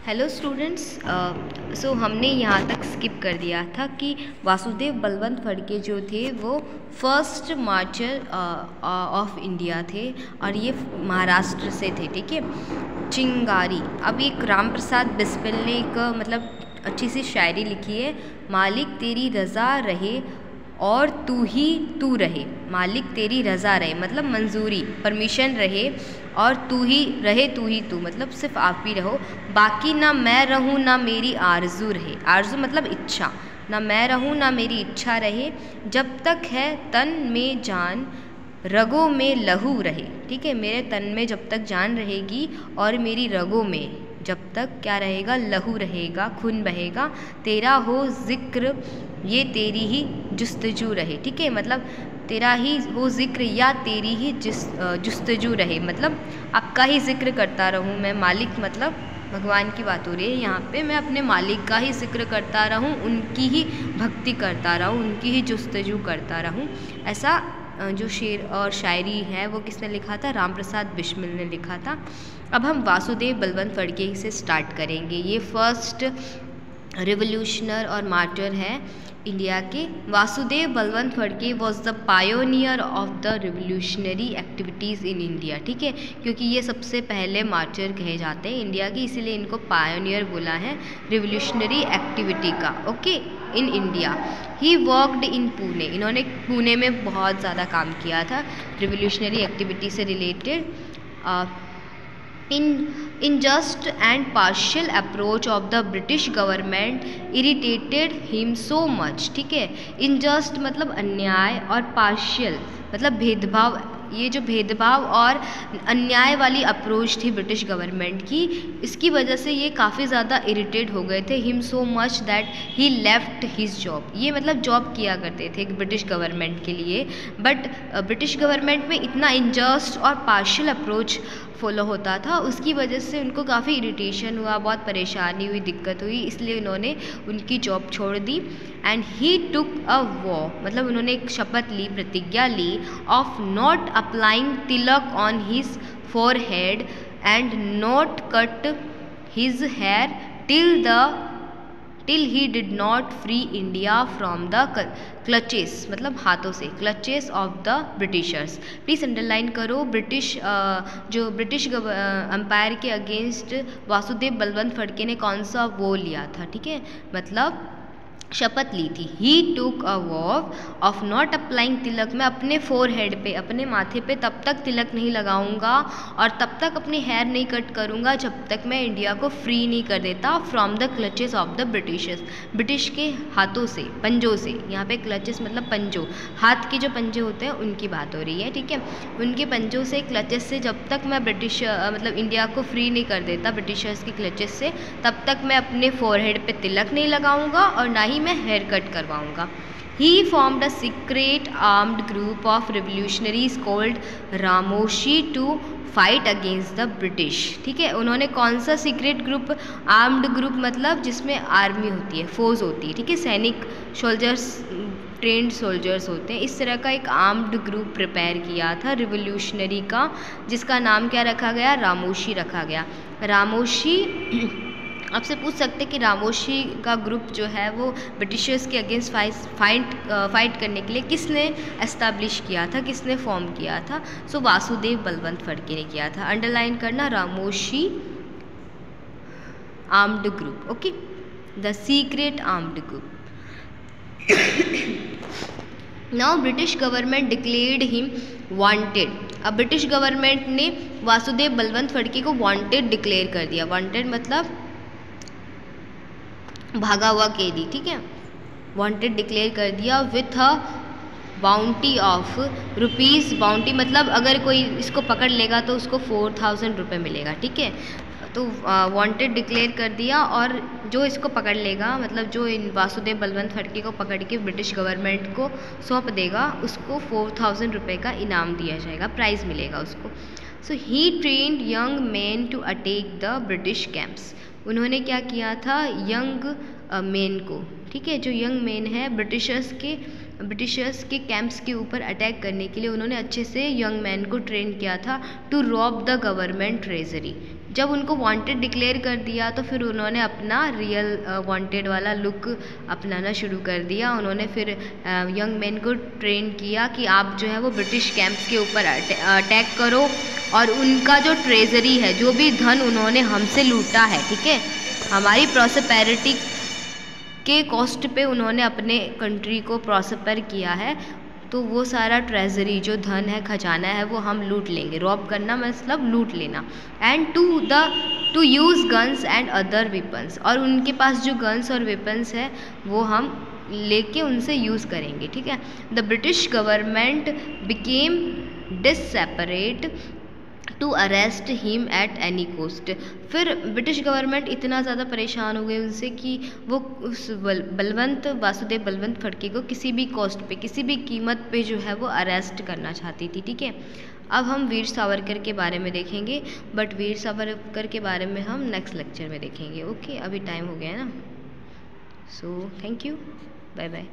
Hello students. सो हमने यहाँ तक स्किप कर दिया था कि वासुदेव बलवंत फड़के जो थे वो फर्स्ट मार्चर ऑफ इंडिया थे और ये महाराष्ट्र से थे। ठीक है, चिंगारी। अब एक राम प्रसाद बिस्मिल ने एक अच्छी सी शायरी लिखी है। मालिक तेरी रज़ा रहे और तू ही तू रहे। मालिक तेरी रज़ा रहे मतलब मंजूरी, परमिशन रहे, और तू ही रहे, तू ही तू मतलब सिर्फ आप ही रहो। बाकी ना मैं रहूँ ना मेरी आरजू रहे। आरजू मतलब इच्छा। ना मैं रहूँ ना मेरी इच्छा रहे। जब तक है तन में जान रगों में लहू रहे। ठीक है, मेरे तन में जब तक जान रहेगी और मेरी रगों में जब तक क्या रहेगा, लहू रहेगा, खून बहेगा। तेरा हो जिक्र ये तेरी ही जुस्तजू रहे। ठीक है, मतलब तेरा ही हो जिक्र या तेरी ही जुस्तजू रहे, मतलब आपका ही जिक्र करता रहूँ मैं। मालिक मतलब भगवान की बात हो रही है यहाँ पे। मैं अपने मालिक का ही जिक्र करता रहूँ, उनकी ही भक्ति करता रहूँ, उनकी ही जुस्तजू करता रहूँ। ऐसा जो शेर और शायरी है वो किसने लिखा था? राम प्रसाद बिस्मिल ने लिखा था। अब हम वासुदेव बलवंत फड़के से स्टार्ट करेंगे। ये फर्स्ट रिवोल्यूशनर और मार्टर है इंडिया के। Vasudev Balwant Phadke was the pioneer of the revolutionary activities in India. ठीक है, क्योंकि ये सबसे पहले मार्टर कहे जाते हैं इंडिया की, इसीलिए इनको पायोनियर बोला है रिवोल्यूशनरी एक्टिविटी का। Okay, in India. He worked in Pune. इन्होंने पुणे में बहुत ज़्यादा काम किया था रिवोल्यूशनरी एक्टिविटी से related. Unjust and partial approach of the British government irritated him so much। ठीक है, इनजस्ट मतलब अन्याय और पार्शियल मतलब भेदभाव। ये जो भेदभाव और अन्याय वाली अप्रोच थी ब्रिटिश गवर्नमेंट की, इसकी वजह से ये काफ़ी ज़्यादा इरिटेट हो गए थे। Him so much that he left his job. ये मतलब जॉब किया करते थे ब्रिटिश गवर्नमेंट के लिए, बट ब्रिटिश गवर्नमेंट में इतना इनजस्ट और पार्शियल अप्रोच फॉलो होता था, उसकी वजह से उनको काफ़ी इरिटेशन हुआ, बहुत परेशानी हुई, दिक्कत हुई, इसलिए उन्होंने उनकी जॉब छोड़ दी। And he took a Waugh मतलब उन्होंने एक शपथ ली, प्रतिज्ञा ली, of not applying tilak on his forehead and not cut his hair till he did not free India from the clutches मतलब हाथों से, clutches of the Britishers. Please underline करो, जो ब्रिटिश एम्पायर के अगेंस्ट वासुदेव बलवंत फड़के ने कौन सा वो लिया था। ठीक है, मतलब शपथ ली थी। He took a vow of not applying tilak. मैं अपने फोरहेड पे, अपने माथे पे तब तक तिलक नहीं लगाऊंगा और तब तक अपनी हेयर नहीं कट करूंगा जब तक मैं इंडिया को फ्री नहीं कर देता from the clutches of the Britishers. British के हाथों से, पंजों से। यहाँ पे क्लचेस मतलब पंजों, हाथ के जो पंजे होते हैं उनकी बात हो रही है। ठीक है, उनके पंजों से, क्लचेस से जब तक मैं मतलब इंडिया को फ्री नहीं कर देता ब्रिटिशर्स की क्लचेस से, तब तक मैं अपने फोरहेड पे तिलक नहीं लगाऊंगा और ना ही मैं हेयर कट करवाऊंगा। He formed a secret armed group of revolutionaries called Ramoshi to fight against the British। ठीक है, उन्होंने कौन सा सीक्रेट ग्रुप? आर्म्ड ग्रुप मतलब जिसमें आर्मी होती है, फोर्स होती है। ठीक है, सैनिक, सोल्जर्स, ट्रेंड सोल्जर्स होते हैं। इस तरह का एक आर्म्ड ग्रुप प्रिपेयर किया था रिवोल्यूशनरी का, जिसका नाम क्या रखा गया? रामोशी रखा गया। रामोशी आपसे पूछ सकते हैं कि रामोशी का ग्रुप जो है वो ब्रिटिशर्स के अगेंस्ट फाइट करने के लिए किसने एस्टैब्लिश किया था, किसने फॉर्म किया था? सो वासुदेव बलवंत फड़के ने किया था। अंडरलाइन करना, Ramoshi armed group. Okay, the secret armed group. Now British government declared him wanted. अब ब्रिटिश गवर्नमेंट ने वासुदेव बलवंत फड़के को वांटेड डिक्लेयर कर दिया। वांटेड मतलब भागा हुआ कैदी। ठीक है, वांटेड डिक्लेयर कर दिया with a bounty of rupees. Bounty मतलब अगर कोई इसको पकड़ लेगा तो उसको 4000 रुपये मिलेगा। ठीक है, तो वांटेड डिक्लेयर कर दिया, और जो इसको पकड़ लेगा मतलब जो इन वासुदेव बलवंत फड़के को पकड़ के ब्रिटिश गवर्नमेंट को सौंप देगा, उसको 4000 रुपये का इनाम दिया जाएगा, प्राइज़ मिलेगा उसको। So he trained young man to attack the British camps. उन्होंने क्या किया था? यंग मैन को, ठीक है, जो यंग मैन है ब्रिटिशर्स के ब्रिटिशर्स के कैंप्स के ऊपर अटैक करने के लिए उन्होंने अच्छे से यंग मैन को ट्रेन किया था to rob the government treasury. जब उनको वांटेड डिक्लेयर कर दिया तो फिर उन्होंने अपना रियल वांटेड वाला लुक अपनाना शुरू कर दिया। उन्होंने फिर यंग मैन को ट्रेन किया कि आप जो है वो ब्रिटिश कैंप्स के ऊपर अटैक करो और उनका जो ट्रेजरी है, जो भी धन उन्होंने हमसे लूटा है, ठीक है, हमारी प्रॉस्पेरिटी के कॉस्ट पे उन्होंने अपने कंट्री को प्रॉस्पर किया है, तो वो सारा ट्रेजरी जो धन है, खजाना है, वो हम लूट लेंगे। रॉब करना मतलब लूट लेना। And to use guns and other weapons, और उनके पास जो गन्स और वेपन्स है वो हम लेके उनसे यूज़ करेंगे, ठीक है। The British government became desperate to arrest him at any cost. फिर ब्रिटिश गवर्नमेंट इतना ज़्यादा परेशान हो गई उनसे कि वो उस वासुदेव बलवंत फड़के को किसी भी कॉस्ट पे, किसी भी कीमत पे जो है वो अरेस्ट करना चाहती थी, ठीक है। अब हम वीर सावरकर के बारे में देखेंगे, बट वीर सावरकर के बारे में हम नेक्स्ट लेक्चर में देखेंगे। ओके, अभी टाइम हो गया है ना, so thank you, bye bye.